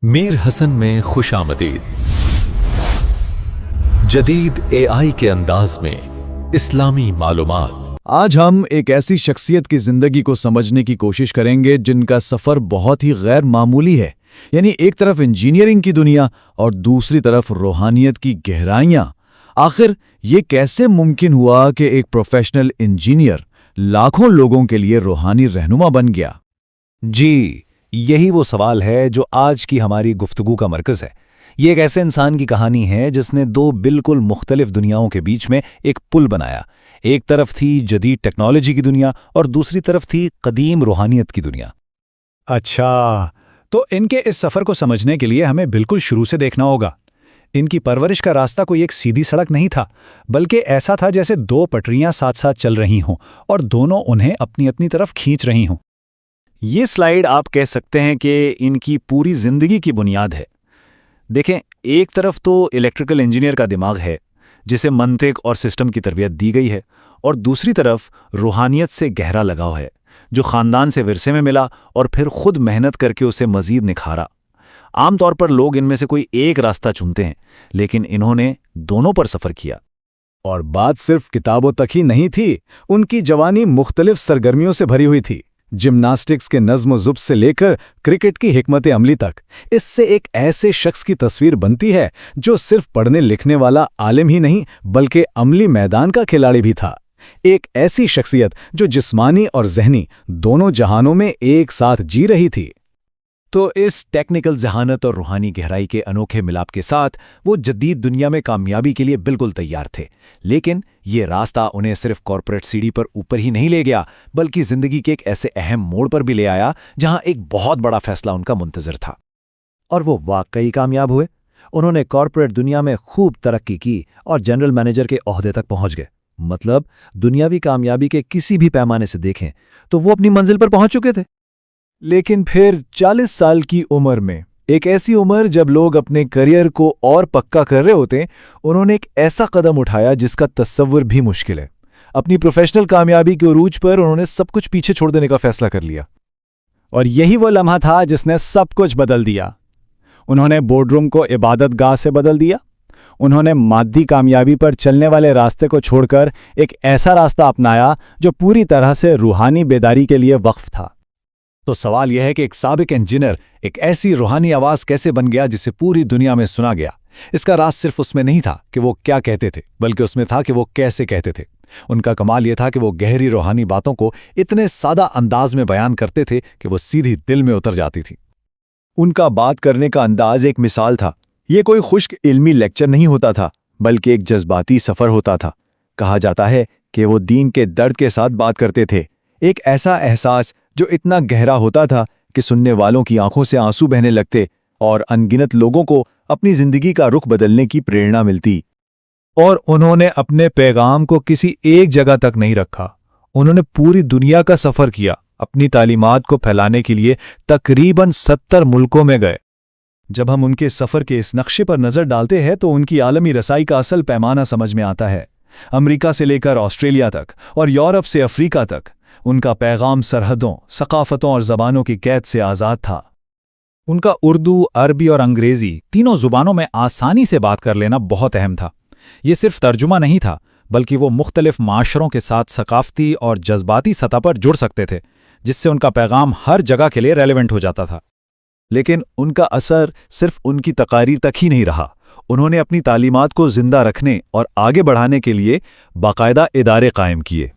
میر حسن میں خوش آمدید۔ جدید AI کے انداز میں اسلامی معلومات۔ آج ہم ایک ایسی شخصیت کی زندگی کو سمجھنے کی کوشش کریں گے جن کا سفر بہت ہی غیر معمولی ہے، یعنی ایک طرف انجینئرنگ کی دنیا اور دوسری طرف روحانیت کی گہرائیاں۔ آخر یہ کیسے ممکن ہوا کہ ایک پروفیشنل انجینئر لاکھوں لوگوں کے لیے روحانی رہنما بن گیا؟ جی، یہی وہ سوال ہے جو آج کی ہماری گفتگو کا مرکز ہے۔ یہ ایک ایسے انسان کی کہانی ہے جس نے دو بالکل مختلف دنیاؤں کے بیچ میں ایک پل بنایا۔ ایک طرف تھی جدید ٹیکنالوجی کی دنیا اور دوسری طرف تھی قدیم روحانیت کی دنیا۔ اچھا، تو ان کے اس سفر کو سمجھنے کے لیے ہمیں بالکل شروع سے دیکھنا ہوگا۔ ان کی پرورش کا راستہ کوئی ایک سیدھی سڑک نہیں تھا، بلکہ ایسا تھا جیسے دو پٹریاں ساتھ ساتھ چل رہی ہوں اور دونوں انہیں اپنی اپنی طرف کھینچ رہی ہوں۔ یہ سلائیڈ آپ کہہ سکتے ہیں کہ ان کی پوری زندگی کی بنیاد ہے۔ دیکھیں، ایک طرف تو الیکٹریکل انجینئر کا دماغ ہے جسے منطق اور سسٹم کی تربیت دی گئی ہے، اور دوسری طرف روحانیت سے گہرا لگاؤ ہے جو خاندان سے ورثے میں ملا اور پھر خود محنت کر کے اسے مزید نکھارا۔ عام طور پر لوگ ان میں سے کوئی ایک راستہ چنتے ہیں، لیکن انہوں نے دونوں پر سفر کیا۔ اور بات صرف کتابوں تک ہی نہیں تھی، ان کی جوانی مختلف سرگرمیوں سے بھری ہوئی تھی، جمناسٹکس کے نظم و ضبط سے لے کر کرکٹ کی حکمت عملی تک۔ اس سے ایک ایسے شخص کی تصویر بنتی ہے جو صرف پڑھنے لکھنے والا عالم ہی نہیں بلکہ عملی میدان کا کھلاڑی بھی تھا۔ ایک ایسی شخصیت جو جسمانی اور ذہنی دونوں جہانوں میں ایک ساتھ جی رہی تھی۔ تو اس ٹیکنیکل ذہانت اور روحانی گہرائی کے انوکھے ملاپ کے ساتھ وہ جدید دنیا میں کامیابی کے لیے بالکل تیار تھے، لیکن یہ راستہ انہیں صرف کارپوریٹ سیڑھی پر اوپر ہی نہیں لے گیا، بلکہ زندگی کے ایک ایسے اہم موڑ پر بھی لے آیا جہاں ایک بہت بڑا فیصلہ ان کا منتظر تھا۔ اور وہ واقعی کامیاب ہوئے۔ انہوں نے کارپوریٹ دنیا میں خوب ترقی کی اور جنرل مینیجر کے عہدے تک پہنچ گئے۔ مطلب دنیاوی کامیابی کے کسی بھی پیمانے سے دیکھیں تو وہ اپنی منزل پر پہنچ چکے تھے۔ لیکن پھر 40 سال کی عمر میں، ایک ایسی عمر جب لوگ اپنے کریئر کو اور پکا کر رہے ہوتے ہیں، انہوں نے ایک ایسا قدم اٹھایا جس کا تصور بھی مشکل ہے۔ اپنی پروفیشنل کامیابی کے عروج پر انہوں نے سب کچھ پیچھے چھوڑ دینے کا فیصلہ کر لیا۔ اور یہی وہ لمحہ تھا جس نے سب کچھ بدل دیا۔ انہوں نے بورڈ روم کو عبادت گاہ سے بدل دیا۔ انہوں نے مادی کامیابی پر چلنے والے راستے کو چھوڑ کر ایک ایسا راستہ اپنایا جو پوری طرح سے روحانی بیداری کے لیے وقف تھا۔ تو سوال یہ ہے کہ ایک سابق انجینئر ایک ایسی روحانی آواز کیسے بن گیا جسے پوری دنیا میں سنا گیا؟ اس کا راز صرف اس میں نہیں تھا کہ وہ کیا کہتے تھے، بلکہ اس میں تھا کہ وہ کیسے کہتے تھے۔ ان کا کمال یہ تھا کہ وہ گہری روحانی باتوں کو اتنے سادہ انداز میں بیان کرتے تھے کہ وہ سیدھی دل میں اتر جاتی تھی۔ ان کا بات کرنے کا انداز ایک مثال تھا۔ یہ کوئی خشک علمی لیکچر نہیں ہوتا تھا، بلکہ ایک جذباتی سفر ہوتا تھا۔ کہا جاتا ہے کہ وہ دین کے درد کے ساتھ بات کرتے تھے، ایک ایسا احساس جو اتنا گہرا ہوتا تھا کہ سننے والوں کی آنکھوں سے آنسو بہنے لگتے اور انگنت لوگوں کو اپنی زندگی کا رخ بدلنے کی پریرنا ملتی۔ اور انہوں نے اپنے پیغام کو کسی ایک جگہ تک نہیں رکھا، انہوں نے پوری دنیا کا سفر کیا۔ اپنی تعلیمات کو پھیلانے کے لیے تقریباً 70 ملکوں میں گئے۔ جب ہم ان کے سفر کے اس نقشے پر نظر ڈالتے ہیں تو ان کی عالمی رسائی کا اصل پیمانہ سمجھ میں آتا ہے۔ امریکہ سے لے کر آسٹریلیا تک اور یورپ سے افریقہ تک ان کا پیغام سرحدوں، ثقافتوں اور زبانوں کی قید سے آزاد تھا۔ ان کا اردو، عربی اور انگریزی تینوں زبانوں میں آسانی سے بات کر لینا بہت اہم تھا۔ یہ صرف ترجمہ نہیں تھا، بلکہ وہ مختلف معاشروں کے ساتھ ثقافتی اور جذباتی سطح پر جڑ سکتے تھے، جس سے ان کا پیغام ہر جگہ کے لیے ریلیونٹ ہو جاتا تھا۔ لیکن ان کا اثر صرف ان کی تقاریر تک ہی نہیں رہا۔ انہوں نے اپنی تعلیمات کو زندہ رکھنے اور آگے بڑھانے کے لیے باقاعدہ ادارے قائم کیے۔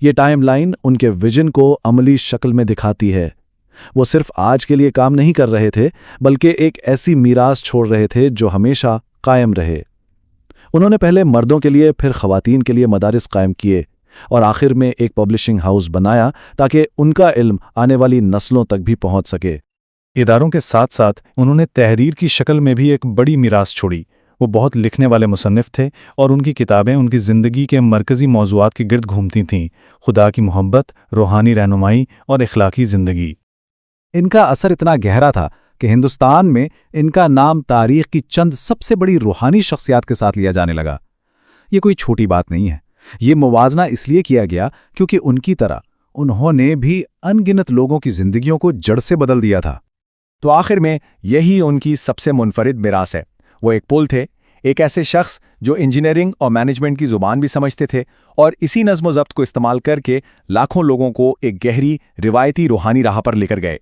یہ ٹائم لائن ان کے ویژن کو عملی شکل میں دکھاتی ہے۔ وہ صرف آج کے لیے کام نہیں کر رہے تھے، بلکہ ایک ایسی میراث چھوڑ رہے تھے جو ہمیشہ قائم رہے۔ انہوں نے پہلے مردوں کے لیے، پھر خواتین کے لیے مدارس قائم کیے اور آخر میں ایک پبلشنگ ہاؤس بنایا تاکہ ان کا علم آنے والی نسلوں تک بھی پہنچ سکے۔ اداروں کے ساتھ ساتھ انہوں نے تحریر کی شکل میں بھی ایک بڑی میراث چھوڑی۔ وہ بہت لکھنے والے مصنف تھے اور ان کی کتابیں ان کی زندگی کے مرکزی موضوعات کے گرد گھومتی تھیں: خدا کی محبت، روحانی رہنمائی اور اخلاقی زندگی۔ ان کا اثر اتنا گہرا تھا کہ ہندوستان میں ان کا نام تاریخ کی چند سب سے بڑی روحانی شخصیات کے ساتھ لیا جانے لگا۔ یہ کوئی چھوٹی بات نہیں ہے۔ یہ موازنہ اس لیے کیا گیا کیونکہ ان کی طرح انہوں نے بھی ان گنت لوگوں کی زندگیوں کو جڑ سے بدل دیا تھا۔ تو آخر میں یہی ان کی سب سے منفرد میراث ہے۔ وہ ایک پل تھے، ایک ایسے شخص جو انجینئرنگ اور مینجمنٹ کی زبان بھی سمجھتے تھے، اور اسی نظم و ضبط کو استعمال کر کے لاکھوں لوگوں کو ایک گہری روایتی روحانی راہ پر لے کر گئے۔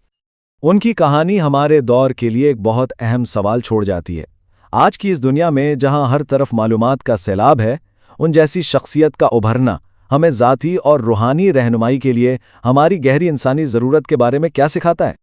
ان کی کہانی ہمارے دور کے لیے ایک بہت اہم سوال چھوڑ جاتی ہے۔ آج کی اس دنیا میں جہاں ہر طرف معلومات کا سیلاب ہے، ان جیسی شخصیت کا ابھرنا ہمیں ذاتی اور روحانی رہنمائی کے لیے ہماری گہری انسانی ضرورت کے بارے میں کیا سکھاتا ہے؟